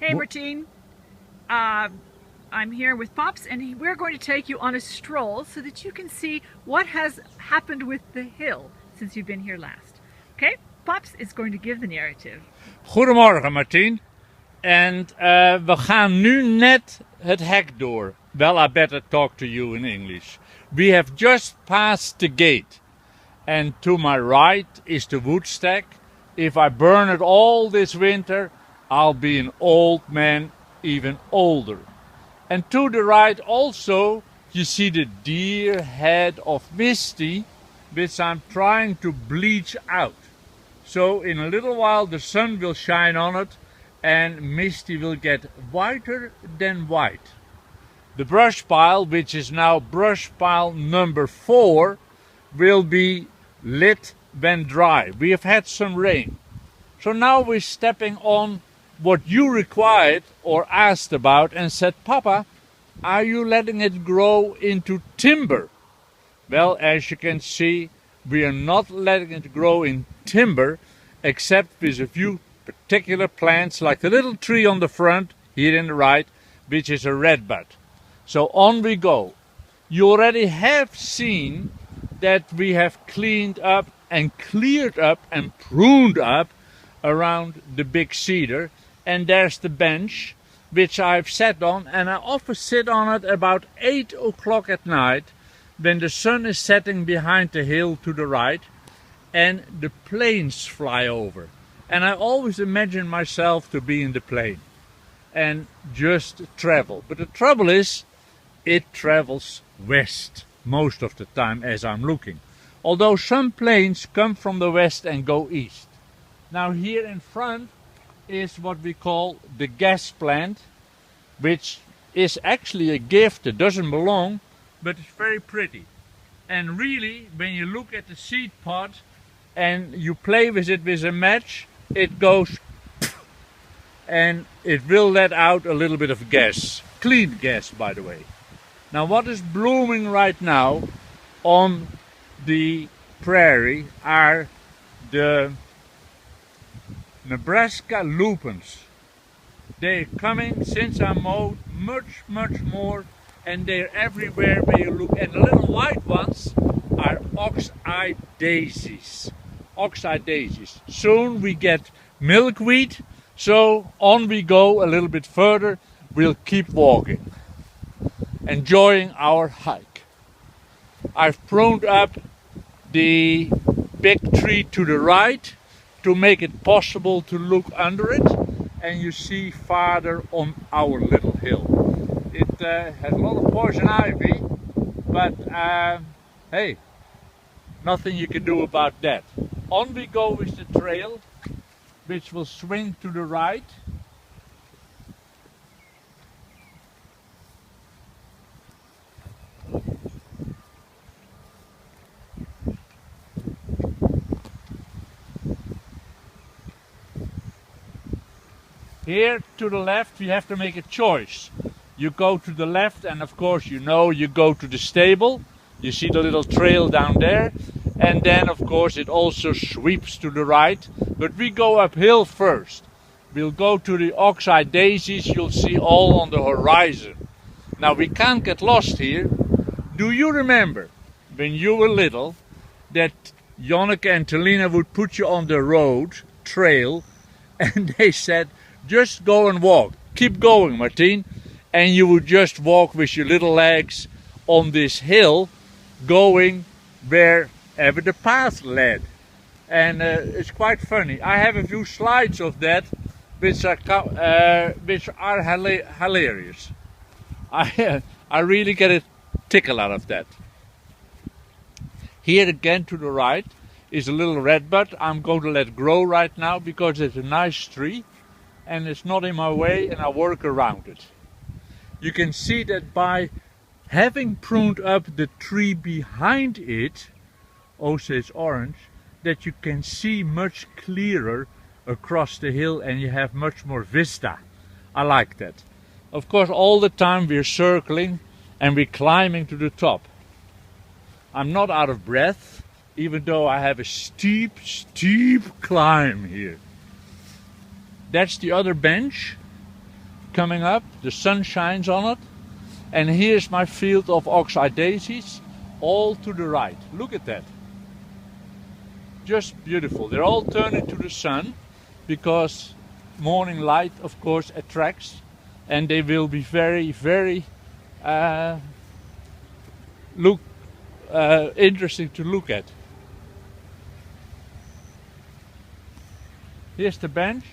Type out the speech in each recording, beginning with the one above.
Hey Martine, uh, I'm here with Pops and we're going to take you on a stroll so that you can see what has happened with the hill since you've been here last. Okay, Pops is going to give the narrative. Goedemorgen Martien. En we gaan nu net het hek door. Well, I better talk to you in English. We have just passed the gate. And to my right is the wood stack. If I burn it all this winter, I'll be an old man, even older. And to the right also, you see the dear head of Misty, which I'm trying to bleach out. So in a little while the sun will shine on it and Misty will get whiter than white. The brush pile, which is now brush pile number 4, will be lit when dry. We have had some rain. So now we're stepping on what you required or asked about and said, Papa, are you letting it grow into timber? Well, as you can see, we are not letting it grow in timber, except with a few particular plants, like the little tree on the front, here in the right, which is a redbud. So on we go. You already have seen that we have cleaned up and cleared up and pruned up around the big cedar. And there's the bench, which I've sat on, and I often sit on it about 8 o'clock at night, when the sun is setting behind the hill to the right, and the planes fly over. And I always imagine myself to be in the plane and just travel. But the trouble is, it travels west most of the time as I'm looking. Although some planes come from the west and go east. Now here in front is what we call the gas plant, which is actually a gift. It doesn't belong, but it's very pretty. And really, when you look at the seed pod and you play with it with a match, it goes and it will let out a little bit of gas. Clean gas, by the way. Now what is blooming right now on the prairie are the Nebraska lupins. They're coming since I mowed much more, and they're everywhere where you look. And the little white ones are ox-eye daisies. Ox-eye daisies. Soon we get milkweed, so on we go a little bit further. We'll keep walking, enjoying our hike. I've pruned up the big tree to the right to make it possible to look under it, and you see farther on our little hill. It has a lot of poison ivy, but hey, nothing you can do about that. On we go with the trail, which will swing to the right. Here to the left we have to make a choice. You go to the left and of course you know you go to the stable. You see the little trail down there. And then of course it also sweeps to the right. But we go uphill first. We'll go to the ox-eye daisies, you'll see all on the horizon. Now we can't get lost here. Do you remember when you were little that Jonneke and Telina would put you on the road, trail, and they said, just go and walk. Keep going, Martien. And you would just walk with your little legs on this hill, going wherever the path led. And it's quite funny. I have a few slides of that, which are hilarious. I really get a tickle out of that. Here again to the right is a little redbud. I'm going to let grow right now because it's a nice tree. And it's not in my way and I work around it. You can see that by having pruned up the tree behind it, also it's orange, that you can see much clearer across the hill and you have much more vista. I like that. Of course all the time we're circling and we're climbing to the top. I'm not out of breath, even though I have a steep climb here. That's the other bench. coming up, the sun shines on it. And here's my field of oxeye daisies, all to the right. Look at that. Just beautiful. They're all turning to the sun because morning light, of course, attracts, and they will be very, very interesting to look at. Here's the bench.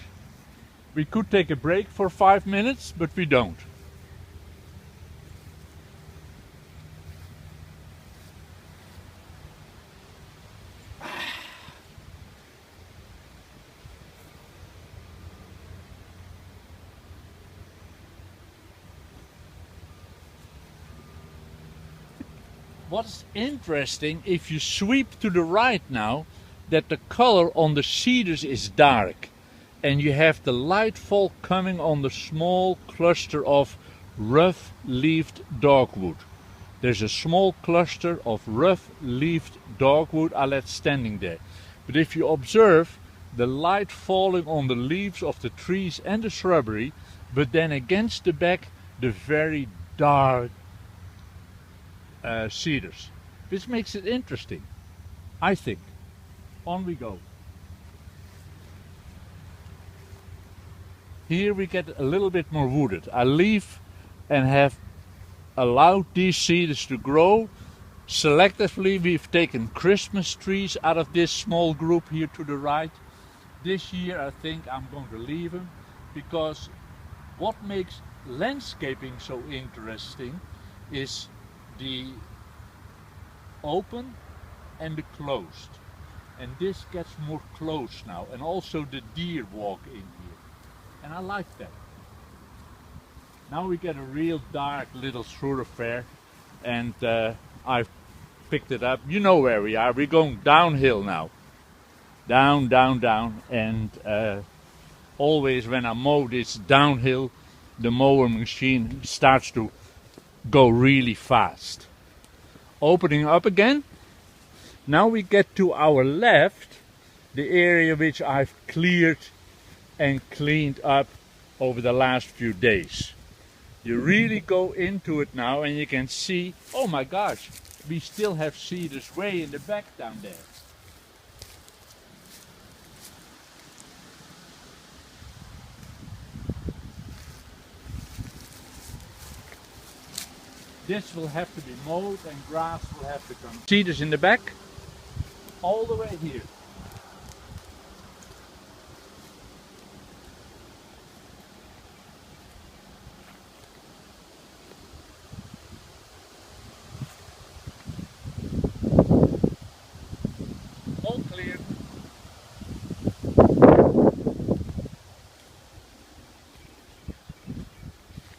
We could take a break for 5 minutes, but we don't. What's interesting, if you sweep to the right now, that the color on the cedars is dark. And you have the light fall coming on the small cluster of rough-leaved dogwood. There's a small cluster of rough-leaved dogwood standing there. But if you observe the light falling on the leaves of the trees and the shrubbery, but then against the back, the very dark cedars, which makes it interesting, I think. On we go. Here we get a little bit more wooded. I leave and have allowed these cedars to grow. Selectively, we've taken Christmas trees out of this small group here to the right. This year I think I'm going to leave them, because what makes landscaping so interesting is the open and the closed. And this gets more closed now, and also the deer walk in here. And I like that. Now we get a real dark little thoroughfare, and I've picked it up. You know where we are. We're going downhill now. Down, down, down. And always when I mow this downhill, the mower machine starts to go really fast. Opening up again. Now we get to our left, the area which I've cleared and cleaned up over the last few days. You really go into it now and you can see, oh my gosh, we still have cedars way in the back down there. This will have to be mowed and grass will have to come. Cedars in the back, all the way here. All clear.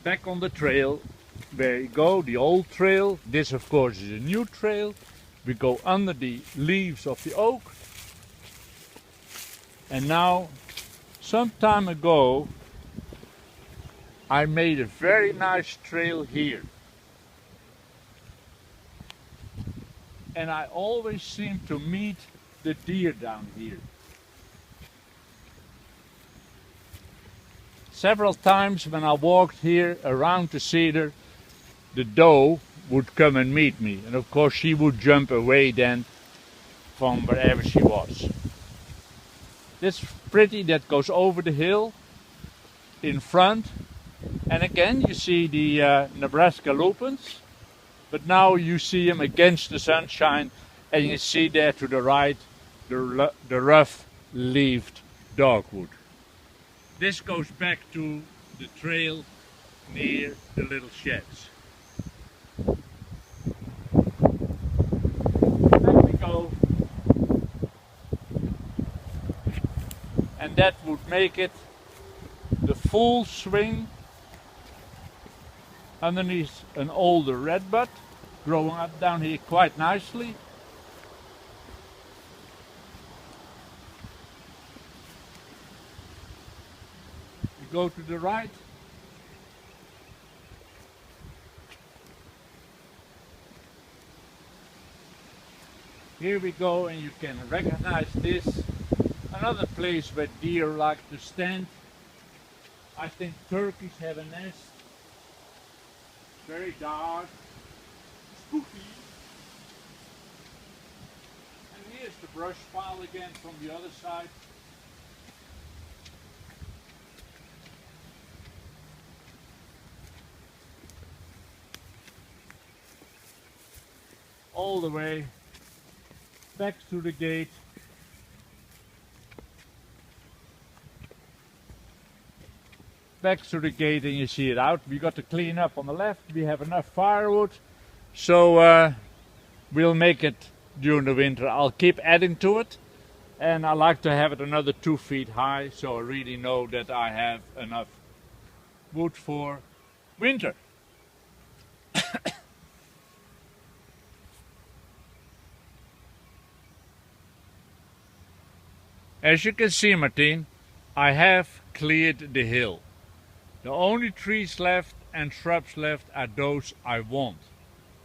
Back on the trail. There you go, the old trail. This of course is a new trail. We go under the leaves of the oak. And now, some time ago, I made a very nice trail here. And I always seem to meet the deer down here. Several times when I walked here around the cedar, the doe would come and meet me, and of course she would jump away then from wherever she was. This pretty that goes over the hill in front, and again you see the Nebraska lupins, but now you see them against the sunshine, and you see there to the right the rough-leaved dogwood. This goes back to the trail near the little sheds. Back we go. And that would make it the full swing underneath an older redbud, growing up down here quite nicely. We go to the right. Here we go, and you can recognize this. Another place where deer like to stand. I think turkeys have a nest. Very dark. Spooky. And here's the brush pile again from the other side. All the way back to the gate. Back to the gate and you see it out. We got to clean up on the left. We have enough firewood. So we'll make it during the winter. I'll keep adding to it. And I like to have it another 2 feet high. So I really know that I have enough wood for winter. As you can see, Martien, I have cleared the hill. The only trees left and shrubs left are those I want.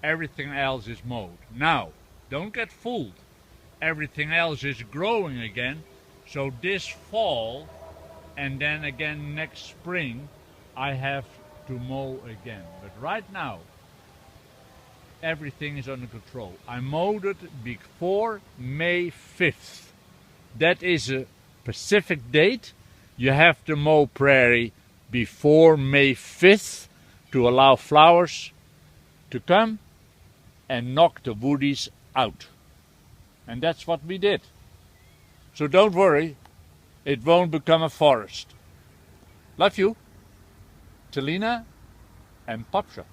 Everything else is mowed. Now, don't get fooled. Everything else is growing again. So this fall and then again next spring, I have to mow again. But right now, everything is under control. I mowed it before May 5th. That is a specific date. You have to mow prairie before May 5th to allow flowers to come and knock the woodies out. And that's what we did. So don't worry, it won't become a forest. Love you, Talina and Popsha.